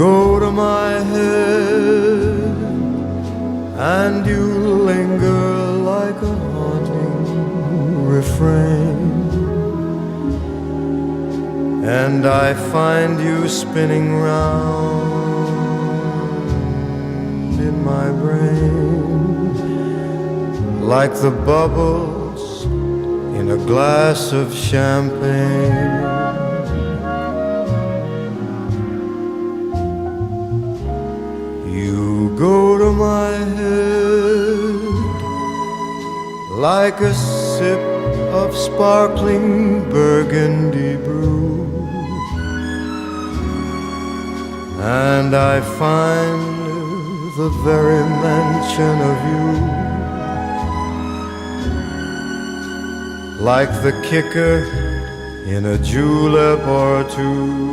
go to my head, and you linger like a haunting refrain, and I find you spinning round in my brain, like the bubbles in a glass of champagne. You go to my head like a sip of sparkling burgundy brew, and I find the very mention of you like the kicker in a julep or two.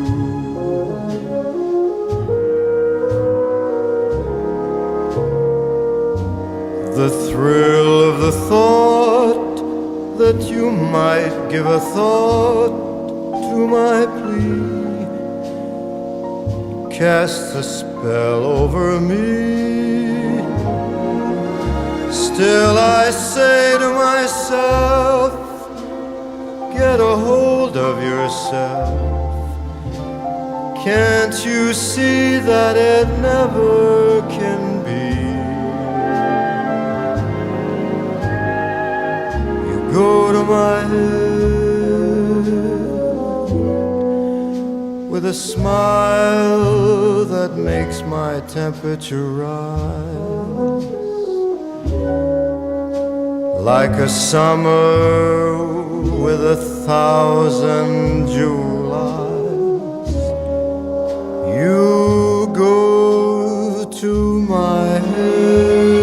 The thrill of the thought that you might give a thought to my plea casts a spell over me. Still I say to myself, get a hold of yourself. Can't you see that it never can be? Go to my head with a smile that makes my temperature rise, like a summer with 1,000 Julys. You go to my head.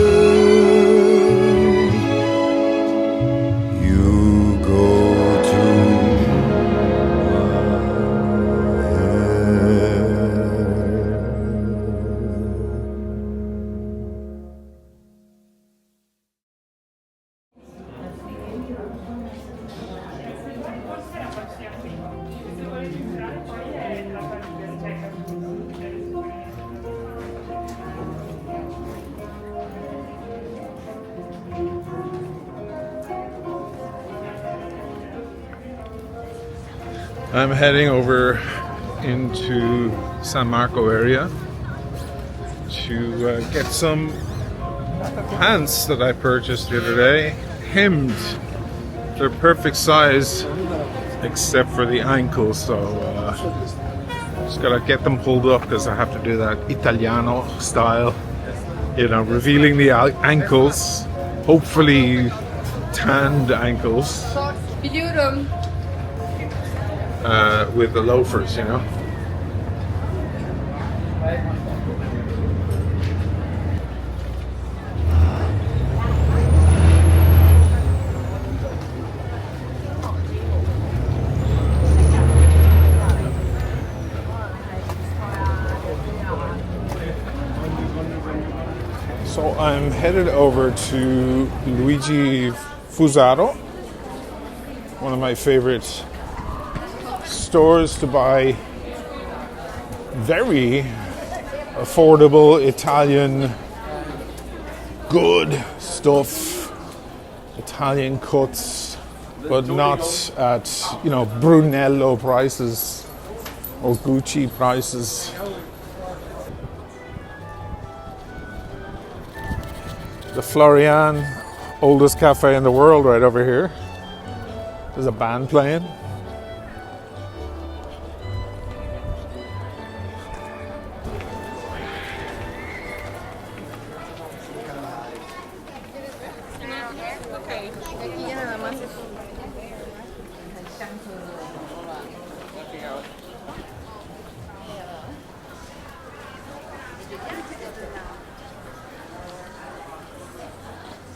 I'm heading over into San Marco area to get some pants that I purchased the other day, hemmed. They're perfect size except for the ankles, so just gotta get them pulled up because I have to do that Italiano style, you know, revealing the ankles, hopefully tanned ankles. With the loafers, you know. So I'm headed over to Luigi Fusaro, one of my favorite stores to buy very affordable Italian good stuff, Italian cuts, but not at, you know, Brunello prices or Gucci prices. The Florian, oldest cafe in the world, right over here. There's a band playing.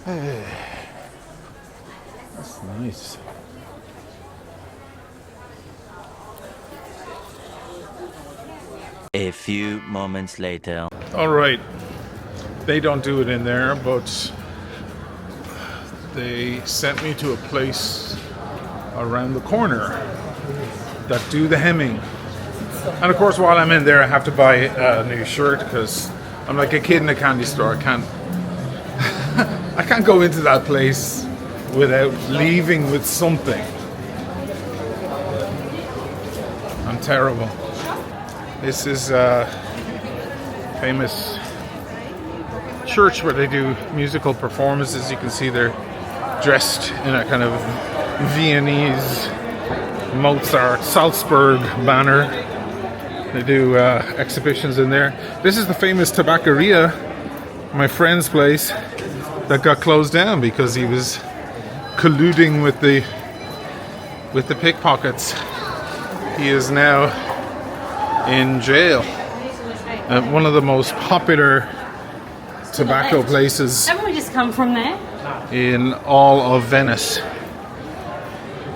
Hey, that's nice. A few moments later. All right, they don't do it in there, but they sent me to a place around the corner that do the hemming. And of course, while I'm in there, I have to buy a new shirt because I'm like a kid in a candy store. I can't I can't go into that place without leaving with something. I'm terrible. This is a famous church where they do musical performances. You can see they're dressed in a kind of Viennese Mozart Salzburg banner. They do exhibitions in there. This is the famous Tabaccaria, my friend's place, that got closed down because he was colluding with the pickpockets. He is now in jail at one of the most popular tobacco places. Haven't we just come from there? In all of Venice.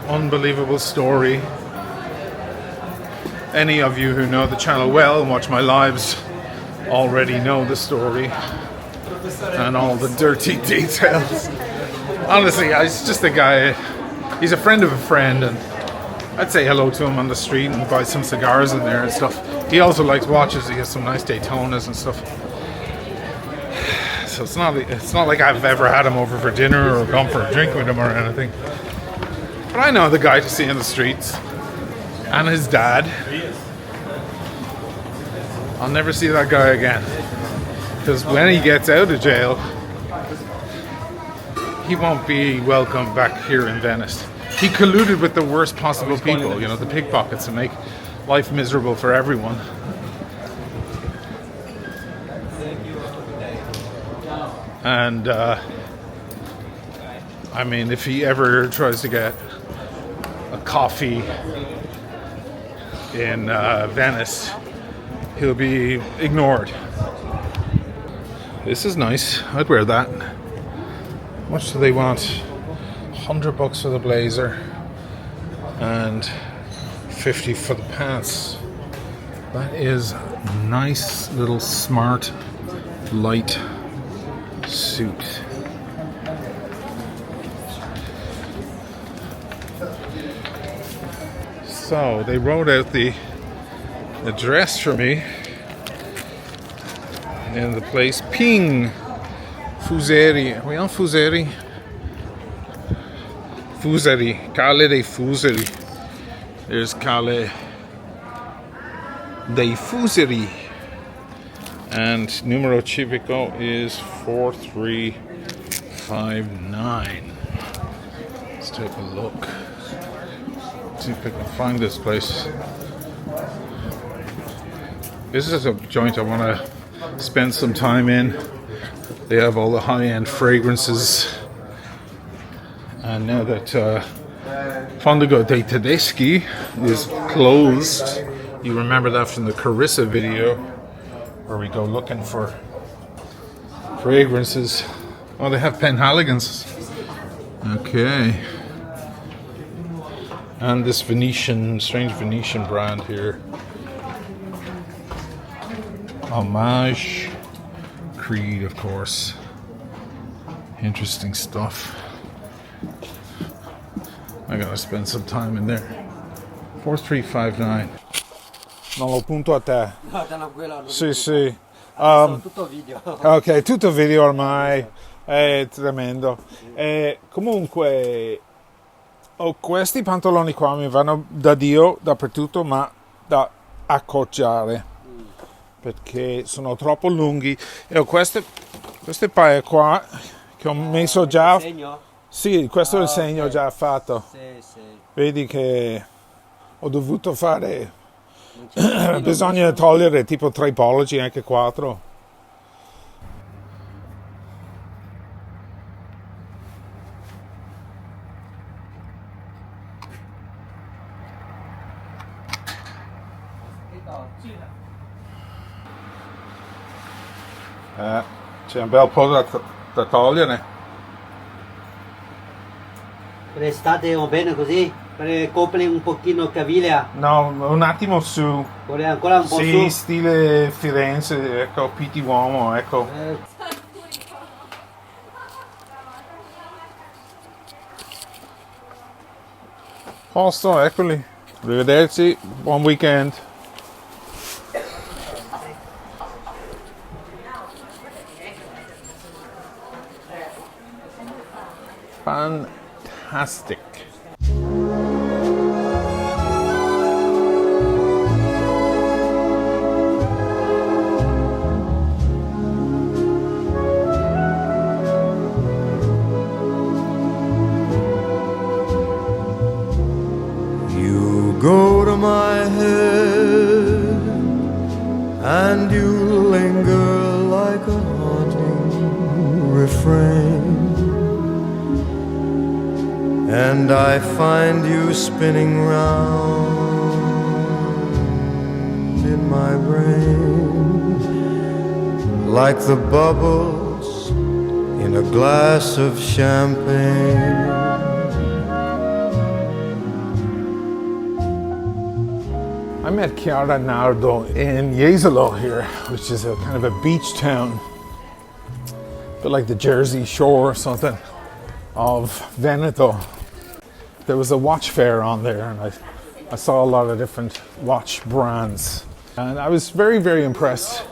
Unbelievable story. Any of you who know the channel well and watch my lives already know the story and all the dirty details. Honestly, he's just a guy, he's a friend of a friend, and I'd say hello to him on the street and buy some cigars in there and stuff. He also likes watches. He has some nice Daytonas and stuff. So it's not like I've ever had him over for dinner or gone for a drink with him or anything. But I know the guy to see in the streets and his dad. I'll never see that guy again because when he gets out of jail, he won't be welcome back here in Venice. He colluded with the worst possible people, you know, the pickpockets, to make life miserable for everyone. And I mean, if he ever tries to get a coffee in Venice, he'll be ignored. This is nice. I'd wear that. How much do they want? $100 for the blazer and 50 for the pants. That is a nice little smart light suit. So they wrote out the address for me in the place Ping Fuseri. Are we on Fuseri? Fuseri, Calle dei Fuseri. There's Calle dei Fuseri. And numero civico is 4359. Let's take a look. See if I can find this place. This is a joint I want to spend some time in. They have all the high-end fragrances. And now that Fondaco dei Tedeschi is closed, you remember that from the Carissa video, where we go looking for fragrances. Oh, they have Penhaligons. Okay. And this Venetian, strange Venetian brand here. Homage. Creed, of course. Interesting stuff. I gotta spend some time in there. 4359. Non lo punto a te. No, tranquillo. Sì, sì. Tutto video. Ok, tutto video ormai. È tremendo. Comunque, questi pantaloni qua mi vanno da Dio dappertutto, ma da accocciare. Perché sono troppo lunghi. E ho queste paia qua che ho messo già. Segno? Sì, questo è il segno già fatto. Sì, sì. Vedi che ho dovuto fare. Bisogna togliere tipo 3 pollici, anche 4. C'è un bel po' da togliere. Per estate va bene così? Per copri un pochino caviglia? No, un attimo su. Vuole ancora un po' Sì, su? stile Firenze, ecco, Pt.1, ecco. Posto, eccoli. Arrivederci, buon weekend. Fantastic. You go to my head and you linger like a haunting refrain, and I find you spinning round in my brain like the bubbles in a glass of champagne. I met Chiara Nardo in Jesolo here, which is a kind of a beach town, a bit like the Jersey Shore or something of Veneto. There was a watch fair on there, and I saw a lot of different watch brands, and I was very, very impressed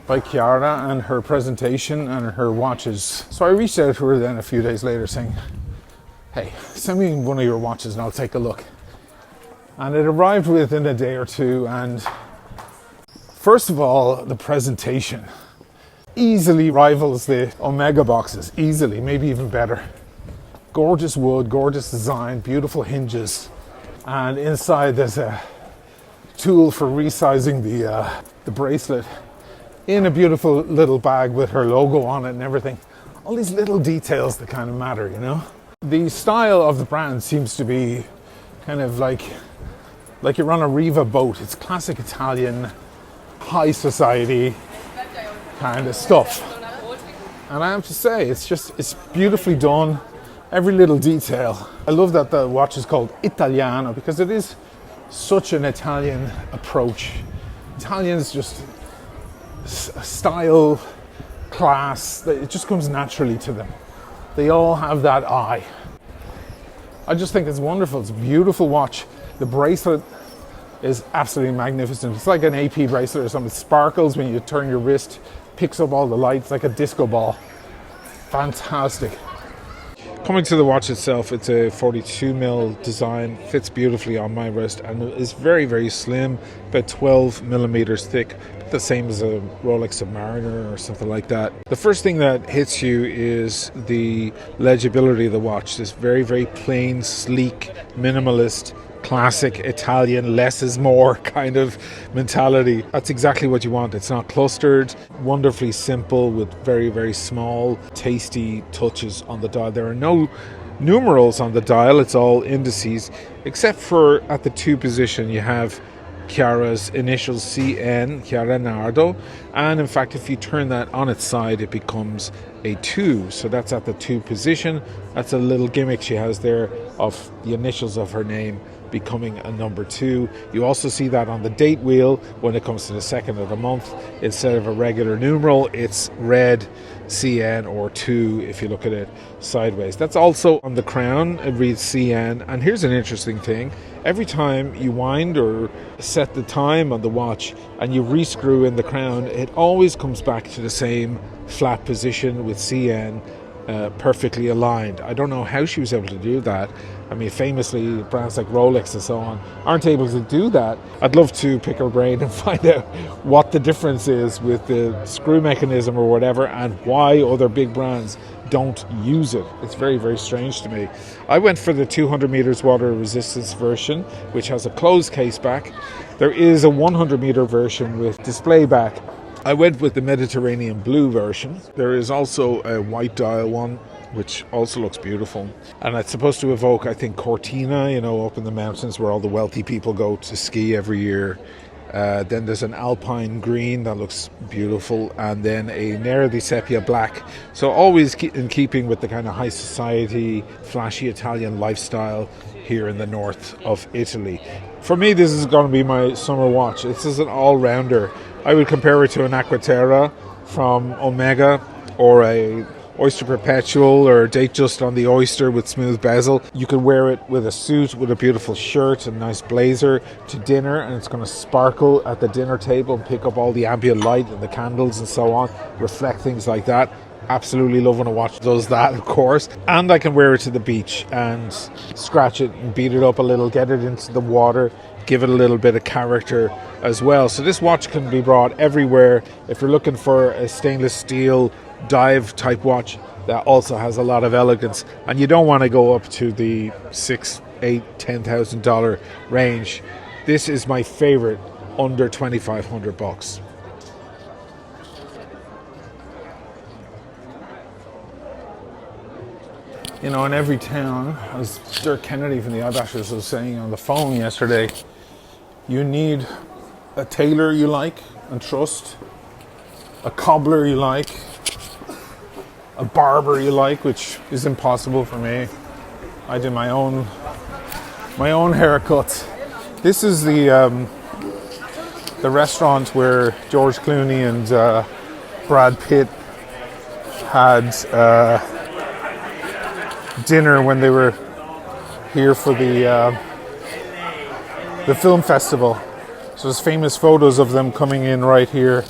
by Chiara and her presentation and her watches. So I reached out to her then a few days later saying, hey, send me one of your watches and I'll take a look. And it arrived within a day or two, and first of all, the presentation easily rivals the Omega boxes, easily, maybe even better. Gorgeous wood, gorgeous design, beautiful hinges, and inside there's a tool for resizing the bracelet in a beautiful little bag with her logo on it and everything. All these little details that kind of matter, you know? The style of the brand seems to be kind of like you're on a Riva boat. It's classic Italian, high society kind of stuff. And I have to say, it's beautifully done. Every little detail. I love that the watch is called Italiano because it is such an Italian approach. Italians just style, class, it just comes naturally to them. They all have that eye. I just think it's wonderful. It's a beautiful watch. The bracelet is absolutely magnificent. It's like an AP bracelet or something. It sparkles when you turn your wrist, picks up all the lights like a disco ball. Fantastic. Coming to the watch itself, it's a 42mm design, fits beautifully on my wrist, and is very, very slim, about 12 millimeters thick, the same as a Rolex Submariner or something like that. The first thing that hits you is the legibility of the watch. This very, very plain, sleek, minimalist, classic Italian less is more kind of mentality. That's exactly what you want. It's not clustered, wonderfully simple with very, very small, tasty touches on the dial. There are no numerals on the dial, it's all indices, except for at the 2 position you have Chiara's initials CN, Chiara Nardo, and in fact if you turn that on its side it becomes a 2, so that's at the 2 position. That's a little gimmick she has there of the initials of her name becoming a number 2. You also see that on the date wheel when it comes to the 2nd of the month. Instead of a regular numeral, it's red CN or 2 if you look at it sideways. That's also on the crown. It reads CN. And here's an interesting thing. Every time you wind or set the time on the watch and you rescrew in the crown, it always comes back to the same flat position with CN perfectly aligned. I don't know how she was able to do that. I mean, famously, brands like Rolex and so on aren't able to do that. I'd love to pick her brain and find out what the difference is with the screw mechanism or whatever, and why other big brands don't use it. It's very, very strange to me. I went for the 200 meters water resistance version, which has a closed case back. There is a 100 meter version with display back. I went with the Mediterranean blue version. There is also a white dial one, which also looks beautiful. And it's supposed to evoke, I think, Cortina, you know, up in the mountains where all the wealthy people go to ski every year. Then there's an alpine green that looks beautiful, and then a Nera di Sepia black. So always in keeping with the kind of high society, flashy Italian lifestyle here in the north of Italy. For me, this is going to be my summer watch. This is an all-rounder. I would compare it to an Aquaterra from Omega, or a Oyster Perpetual, or a date just on the Oyster with smooth bezel. You could wear it with a suit, with a beautiful shirt and nice blazer to dinner, and it's going to sparkle at the dinner table and pick up all the ambient light and the candles and so on, reflect things like that. Absolutely love when a watch does that, of course. And I can wear it to the beach and scratch it and beat it up a little, get it into the water, give it a little bit of character as well. So this watch can be brought everywhere. If you're looking for a stainless steel dive type watch that also has a lot of elegance, and you don't want to go up to the $6,000, $8,000, $10,000 range, this is my favorite under $2,500. You know, in every town, as Dirk Kennedy from the Eyebashers was saying on the phone yesterday, you need a tailor you like and trust, a cobbler you like, a barber you like, which is impossible for me. I do my own haircuts. This is the restaurant where George Clooney and Brad Pitt had dinner when they were here for the film festival. So there's famous photos of them coming in right here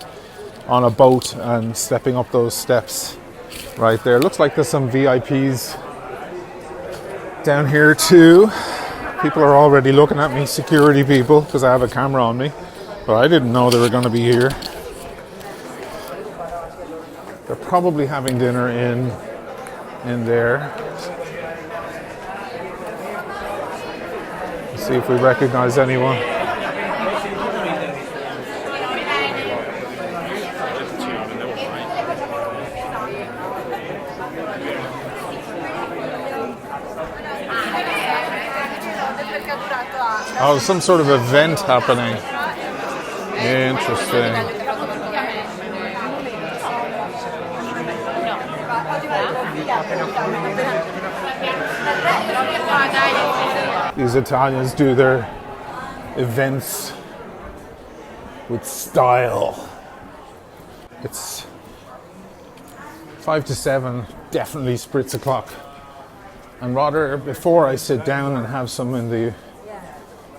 on a boat and stepping up those steps right there. Looks like there's some VIPs down here too. People are already looking at me, security people, because I have a camera on me. But I didn't know they were going to be here. They're probably having dinner in there. Let's see if we recognize anyone. Oh, some sort of event happening. Interesting. These Italians do their events with style. It's 5 to 7, definitely spritz o'clock. And rather, before I sit down and have some in the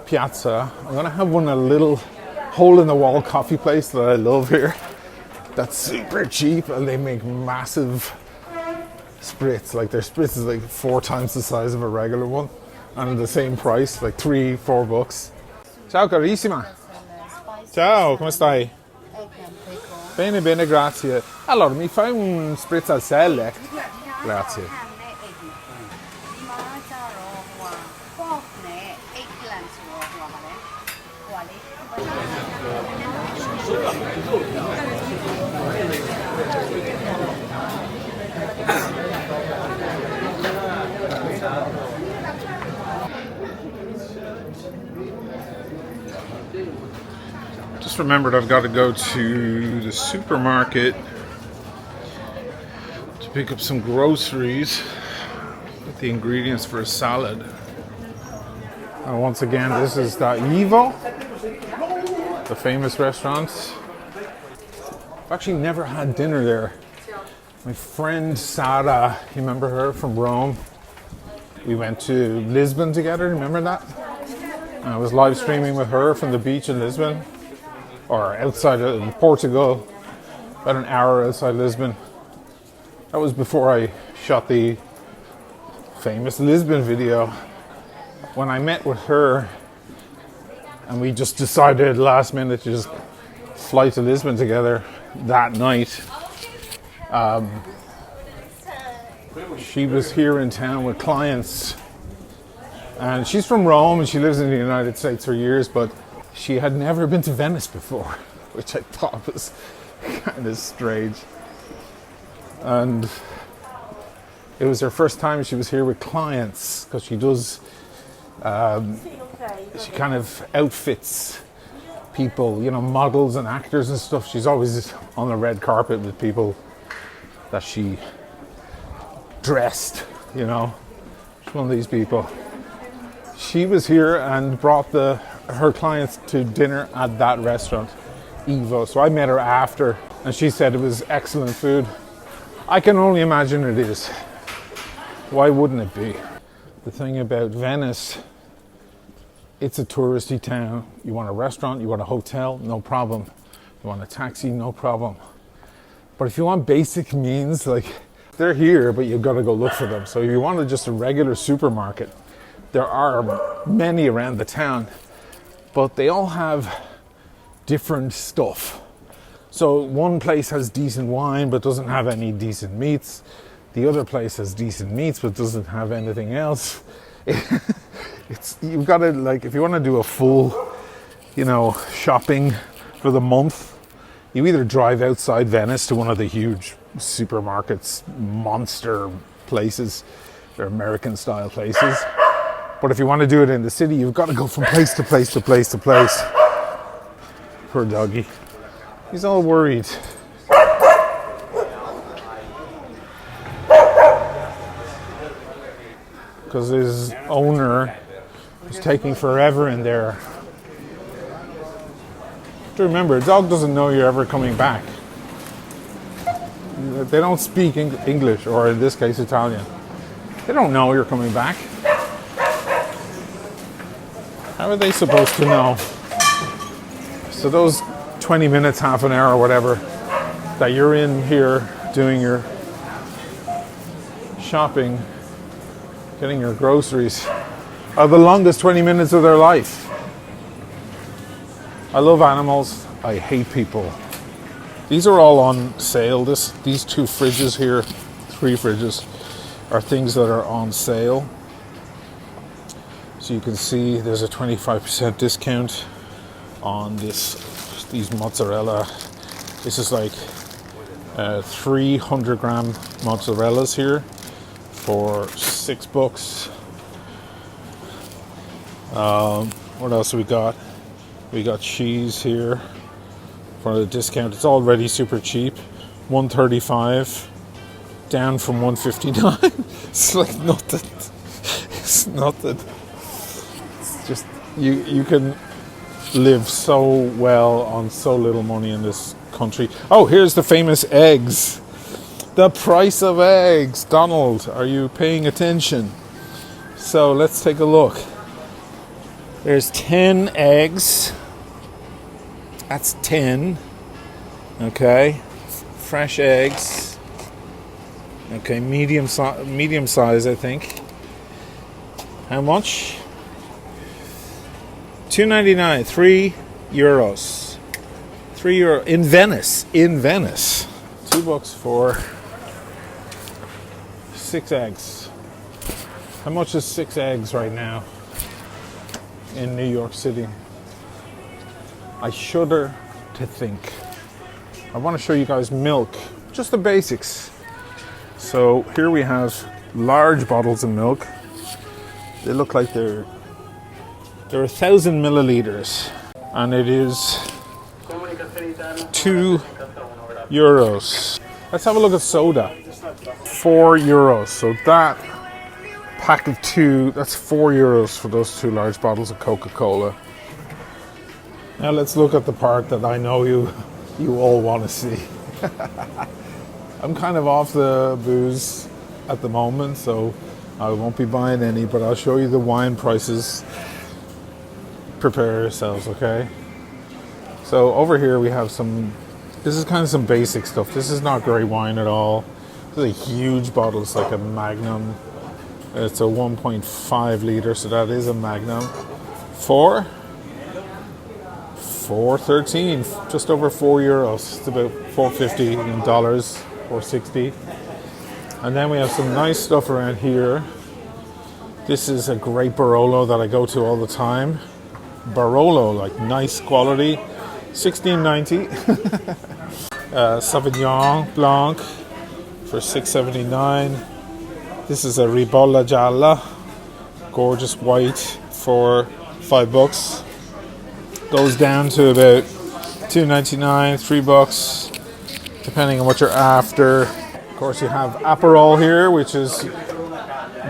piazza, I'm going to have one a little hole-in-the-wall coffee place that I love here. That's super cheap, and they make massive spritz. Like their spritz is like 4 times the size of a regular one, and at the same price, like $3-4. Ciao carissima. Ciao, come stai? Bene, bene, grazie. Allora, mi fai un spritz al select? Grazie. Just remembered I've got to go to the supermarket to pick up some groceries, get the ingredients for a salad. And once again, this is the Evo, the famous restaurant. I've actually never had dinner there. My friend Sara, you remember her from Rome? We went to Lisbon together, remember that? And I was live streaming with her from the beach in Lisbon, or outside of Portugal, about an hour outside Lisbon. That was before I shot the famous Lisbon video. When I met with her, and we just decided last minute to just fly to Lisbon together that night. She was here in town with clients, and she's from Rome and she lives in the United States for years, but she had never been to Venice before, which I thought was kind of strange. And it was her first time she was here with clients, because she does, she kind of outfits people, you know, models and actors and stuff. She's always on the red carpet with people that she dressed, you know. She's one of these people. She was here and brought her clients to dinner at that restaurant, Evo. So I met her after, and she said it was excellent food. I can only imagine it is. Why wouldn't it be? The thing about Venice, it's a touristy town. You want a restaurant, you want a hotel, no problem. You want a taxi, no problem. But if you want basic means, like, they're here, but you've got to go look for them. So if you wanted just a regular supermarket, there are many around the town, but they all have different stuff. So one place has decent wine but doesn't have any decent meats. The other place has decent meats but doesn't have anything else. You've got to, like, if you want to do a full, shopping for the month, you either drive outside Venice to one of the huge supermarkets, monster places, they're American style places. But if you want to do it in the city, you've got to go from place to place to place to place. Poor doggy. He's all worried. Because his owner is taking forever in there. To remember, a dog doesn't know you're ever coming back. They don't speak English, or in this case, Italian. They don't know you're coming back. How are they supposed to know? So those 20 minutes, half an hour, whatever, that you're in here doing your shopping, getting your groceries, are the longest 20 minutes of their life. I love animals. I hate people. These are all on sale. These 2 fridges here, 3 fridges, are things that are on sale. So you can see there's a 25% discount on these mozzarella. This is like 300 gram mozzarellas here for $6. What else we got? We got cheese here for the discount. It's already super cheap, $1.35, down from $1.59. It's like nothing. It's nothing. It's just you can live so well on so little money in this country. Oh, here's the famous eggs. The price of eggs. Donald, are you paying attention? So let's take a look. There's 10 eggs. That's 10. Okay. Fresh eggs. Okay, medium size, I think. How much? $2.99, €3. €3 in Venice. In Venice. $2 for 6 eggs. How much is 6 eggs right now in New York City? I shudder to think. I want to show you guys milk, just the basics. So here we have large bottles of milk. They look like they're 1,000 milliliters, and it is €2. Let's have a look at soda. €4. So that pack of 2, that's €4 for those 2 large bottles of Coca-Cola. Now let's look at the part that I know you all want to see. I'm kind of off the booze at the moment, so I won't be buying any, but I'll show you the wine prices. Prepare yourselves, okay? So over here we have this is kind of some basic stuff. This is not great wine at all. This is a huge bottle. It's like a Magnum. It's a 1.5 liter, so that is a Magnum. $4.13, just over €4. It's about $4.50 in dollars, $4.60. And then we have some nice stuff around here. This is a great Barolo that I go to all the time. Barolo, like nice quality, $16.90. Sauvignon Blanc for $6.79. This is a Ribolla Gialla, gorgeous white, for $5. Goes down to about $2.99, $3, depending on what you're after. Of course, you have Aperol here, which is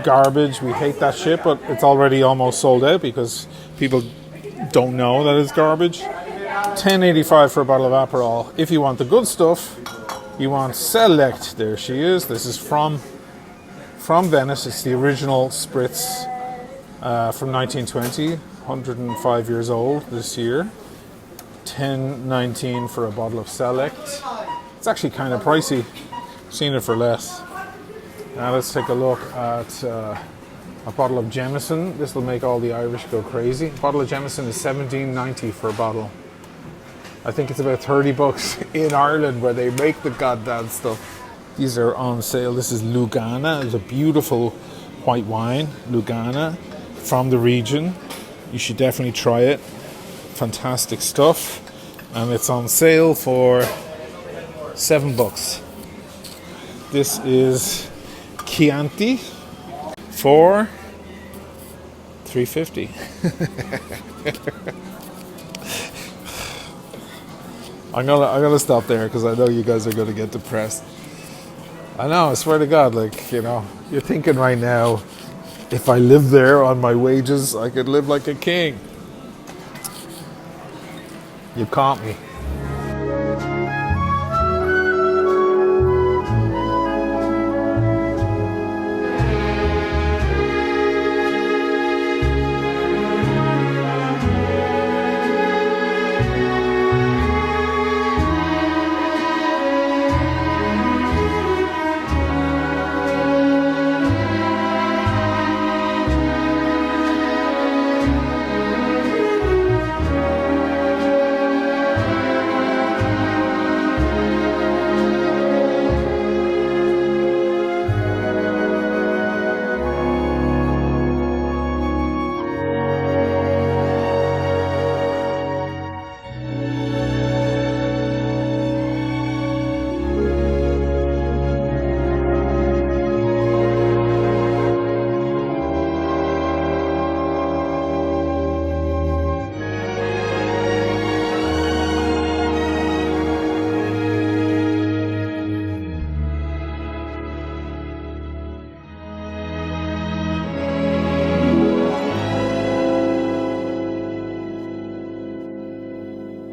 garbage. We hate that shit, but it's already almost sold out because people don't know that it's garbage. $10.85 for a bottle of Aperol. If you want the good stuff, you want Select. There she is. This is from Venice. It's the original spritz from 1920. 105 years old this year. $10.19 for a bottle of Select. It's actually kind of pricey. Seen it for less. Now let's take a look at a bottle of Jameson. This will make all the Irish go crazy. A bottle of Jameson is $17.90 for a bottle. I think it's about $30 in Ireland where they make the goddamn stuff. These are on sale. This is Lugana. It's a beautiful white wine, Lugana, from the region. You should definitely try it. Fantastic stuff. And it's on sale for $7. This is Chianti for $3.50. I'm gonna stop there because I know you guys are gonna get depressed. I know, I swear to God, like, you know, you're thinking right now, if I live there on my wages, I could live like a king. You caught me.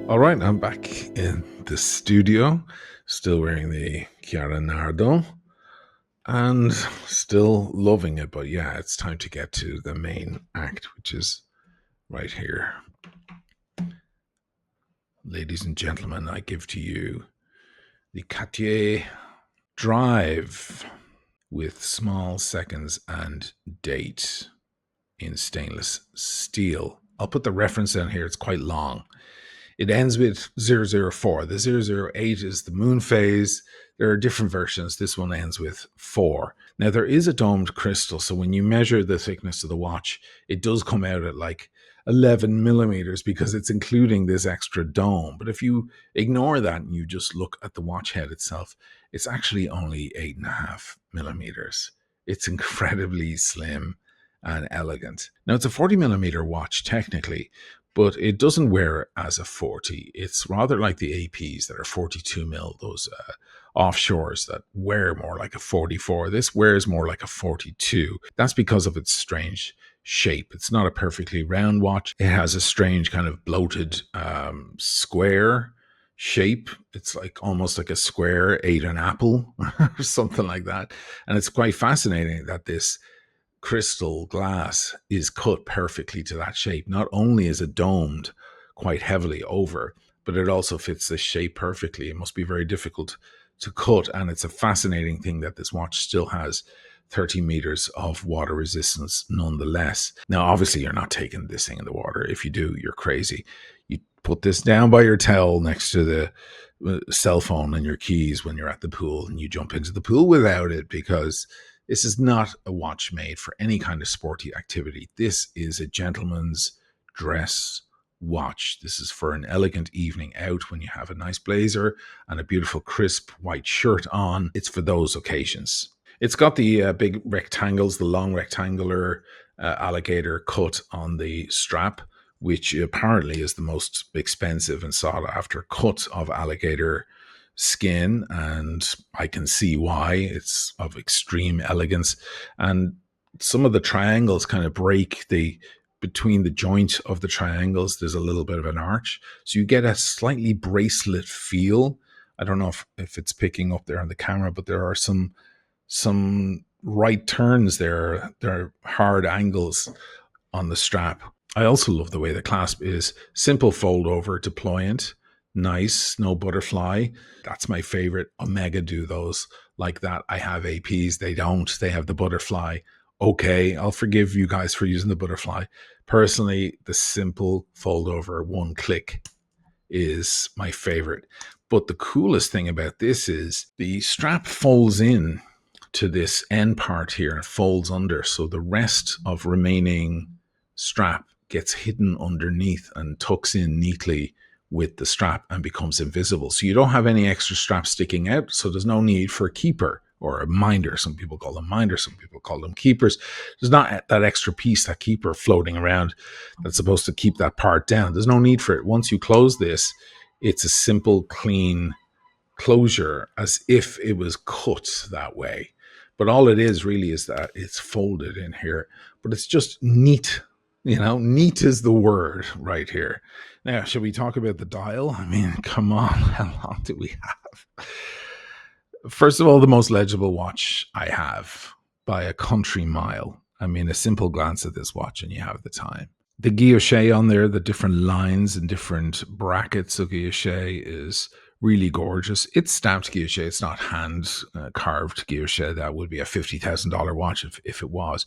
All right, I'm back in the studio, still wearing the Chiara Nardo and still loving it. But yeah, it's time to get to the main act, which is right here. Ladies and gentlemen, I give to you the Cartier Drive with small seconds and date in stainless steel. I'll put the reference down here. It's quite long. It ends with 004. The 008 is the moon phase. There are different versions. This one ends with 4. Now, there is a domed crystal, so when you measure the thickness of the watch, it does come out at like 11 millimeters because it's including this extra dome. But if you ignore that and you just look at the watch head itself, it's actually only 8.5 millimeters. It's incredibly slim and elegant. Now, it's a 40 millimeter watch technically, but it doesn't wear as a 40. It's rather like the APs that are 42 mil, those offshores that wear more like a 44. This wears more like a 42. That's because of its strange shape. It's not a perfectly round watch. It has a strange kind of bloated square shape. It's like almost like a square ate an apple or something like that. And it's quite fascinating that this crystal glass is cut perfectly to that shape. Not only is it domed quite heavily over, but it also fits this shape perfectly. It must be very difficult to cut, and it's a fascinating thing that this watch still has 30 meters of water resistance nonetheless. Now, obviously, you're not taking this thing in the water. If you do, you're crazy. You put this down by your towel next to the cell phone and your keys when you're at the pool, and you jump into the pool without it, because this is not a watch made for any kind of sporty activity. This is a gentleman's dress watch. This is for an elegant evening out when you have a nice blazer and a beautiful crisp white shirt on. It's for those occasions. It's got the big rectangles, the long rectangular alligator cut on the strap, which apparently is the most expensive and sought after cut of alligator skin, and I can see why. It's of extreme elegance, and some of the triangles kind of break between the joint of the triangles. There's a little bit of an arch, so you get a slightly bracelet feel. I don't know if it's picking up there on the camera, but there are some right turns there. There are hard angles on the strap. I also love the way the clasp is simple fold over deployant, nice, no butterfly. That's my favorite. Omega do those like that. I have APs, they don't. They have the butterfly. Okay, I'll forgive you guys for using the butterfly. Personally, the simple fold over one click is my favorite. But the coolest thing about this is the strap folds in to this end part here and folds under. So the rest of remaining strap gets hidden underneath and tucks in neatly with the strap and becomes invisible. So you don't have any extra strap sticking out. So there's no need for a keeper or a minder. Some people call them minders. Some people call them keepers. There's not that extra piece, that keeper floating around that's supposed to keep that part down. There's no need for it. Once you close this, it's a simple, clean closure as if it was cut that way. But all it is really is that it's folded in here. But it's just neat. Neat is the word right here. Now, should we talk about the dial? I mean, come on. How long do we have? First of all, the most legible watch I have by a country mile. I mean, a simple glance at this watch and you have the time. The guilloche on there, the different lines and different brackets of guilloche is really gorgeous. It's stamped guilloche. It's not hand carved guilloche. That would be a $50,000 watch if it was.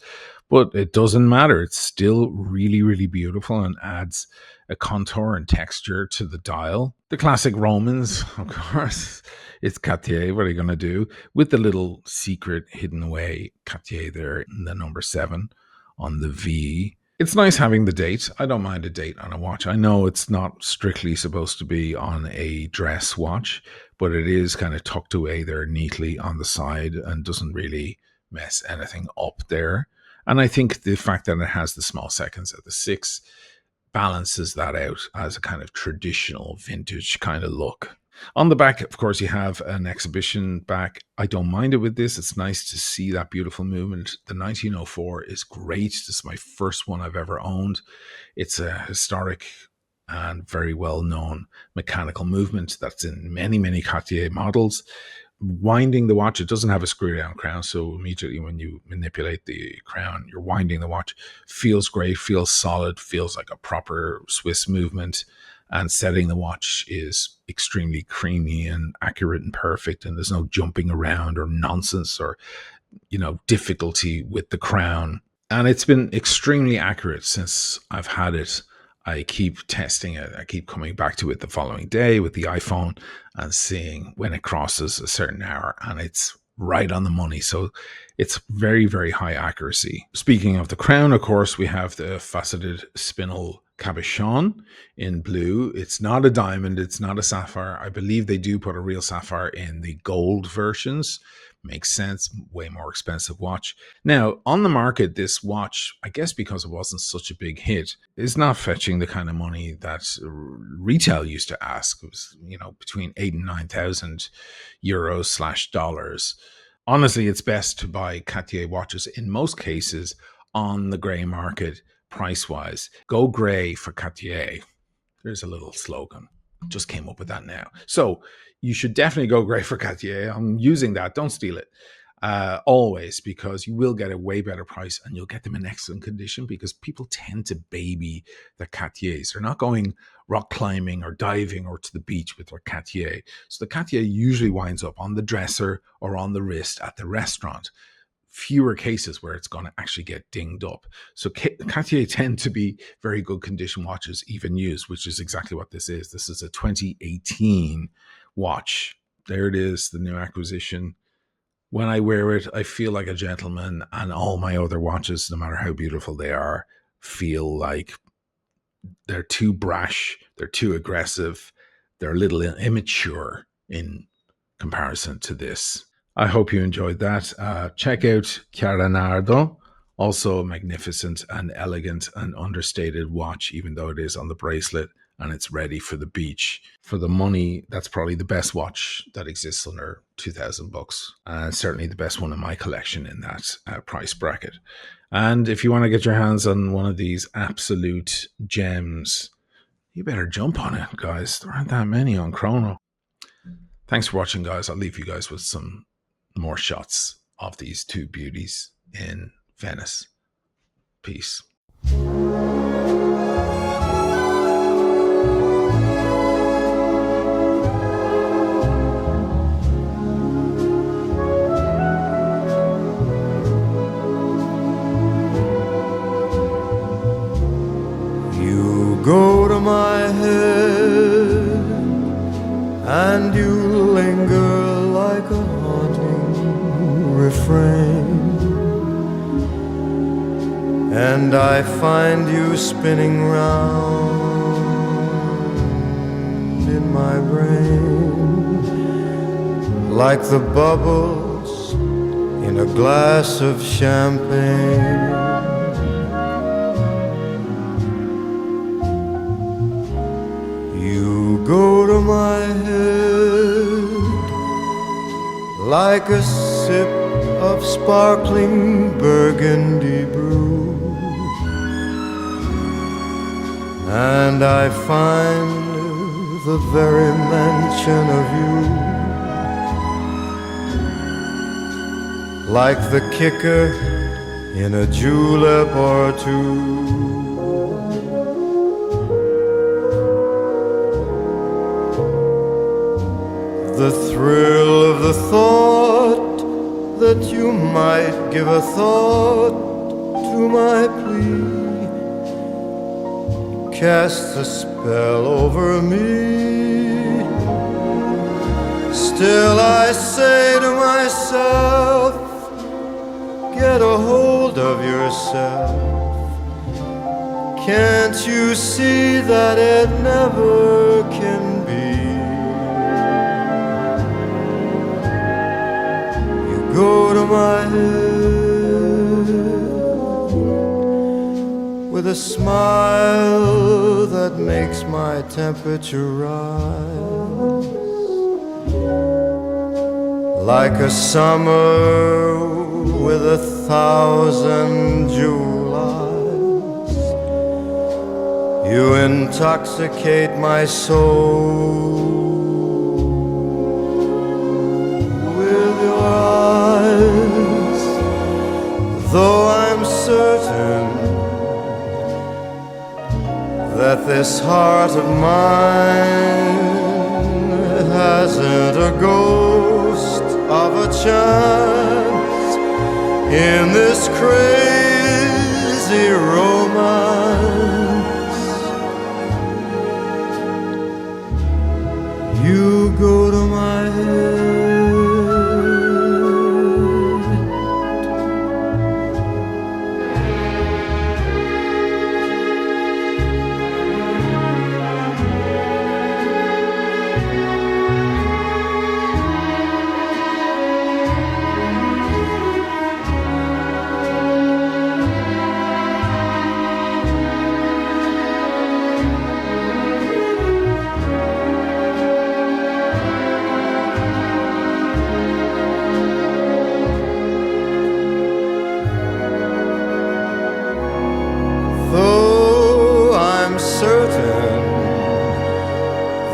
But it doesn't matter. It's still really, really beautiful and adds a contour and texture to the dial. The classic Romans, of course. It's Cartier. What are you going to do? With the little secret hidden away Cartier there in the number 7 on the V. It's nice having the date. I don't mind a date on a watch. I know it's not strictly supposed to be on a dress watch, but it is kind of tucked away there neatly on the side and doesn't really mess anything up there. And I think the fact that it has the small seconds at the 6 balances that out as a kind of traditional vintage kind of look. On the back, of course, you have an exhibition back. I don't mind it with this. It's nice to see that beautiful movement. The 1904 is great. This is my first one I've ever owned. It's a historic and very well-known mechanical movement that's in many, many Cartier models. Winding the watch, it doesn't have a screw-down crown, so immediately when you manipulate the crown, you're winding the watch. Feels great, feels solid, feels like a proper Swiss movement. And setting the watch is extremely creamy and accurate and perfect. And there's no jumping around or nonsense or, difficulty with the crown. And it's been extremely accurate since I've had it. I keep testing it. I keep coming back to it the following day with the iPhone and seeing when it crosses a certain hour. And it's right on the money. So it's very, very high accuracy. Speaking of the crown, of course, we have the faceted spinel cabochon in blue. It's not a diamond. It's not a sapphire. I believe they do put a real sapphire in the gold versions. Makes sense. Way more expensive watch. Now, on the market, this watch, I guess because it wasn't such a big hit, is not fetching the kind of money that retail used to ask. It was, between 8,000 and 9,000 euros / dollars. Honestly, it's best to buy Cartier watches in most cases on the grey market price-wise. Go grey for Cartier. There's a little slogan. Just came up with that now. So you should definitely go grey for Cartier. I'm using that. Don't steal it. Always, because you will get a way better price and you'll get them in excellent condition because people tend to baby their Cartiers. They're not going rock climbing or diving or to the beach with their Cartier. So the Cartier usually winds up on the dresser or on the wrist at the restaurant. Fewer cases where it's going to actually get dinged up. So Cartier tend to be very good condition watches, even used, which is exactly what this is. This is a 2018 watch. There it is, the new acquisition. When I wear it, I feel like a gentleman, and all my other watches, no matter how beautiful they are, feel like they're too brash, they're too aggressive, they're a little immature in comparison to this. I hope you enjoyed that. Check out Chiaranardo, also a magnificent and elegant and understated watch, even though it is on the bracelet and it's ready for the beach. For the money, that's probably the best watch that exists under $2,000, and certainly the best one in my collection in that price bracket. And if you want to get your hands on one of these absolute gems, you better jump on it, guys. There aren't that many on Chrono. Thanks for watching, guys. I'll leave you guys with some more shots of these two beauties in Venice. Peace. and you linger like a haunting refrain, and I find you spinning round in my brain like the bubbles in a glass of champagne. You go to my head like a sip of sparkling burgundy brew, and I find the very mention of you like the kicker in a julep or two. The thrill of the thought that you might give a thought to my plea casts a spell over me. Still I say to myself, get a hold of yourself. Can't you see that it never can be? Go to my head with a smile that makes my temperature rise like a summer with 1,000 Julys. You intoxicate my soul with your eyes, though I'm certain that this heart of mine hasn't a ghost of a chance in this crazy romance. You go to my head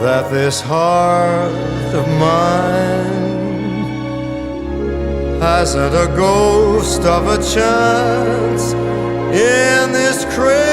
that this heart of mine hasn't a ghost of a chance in this crazy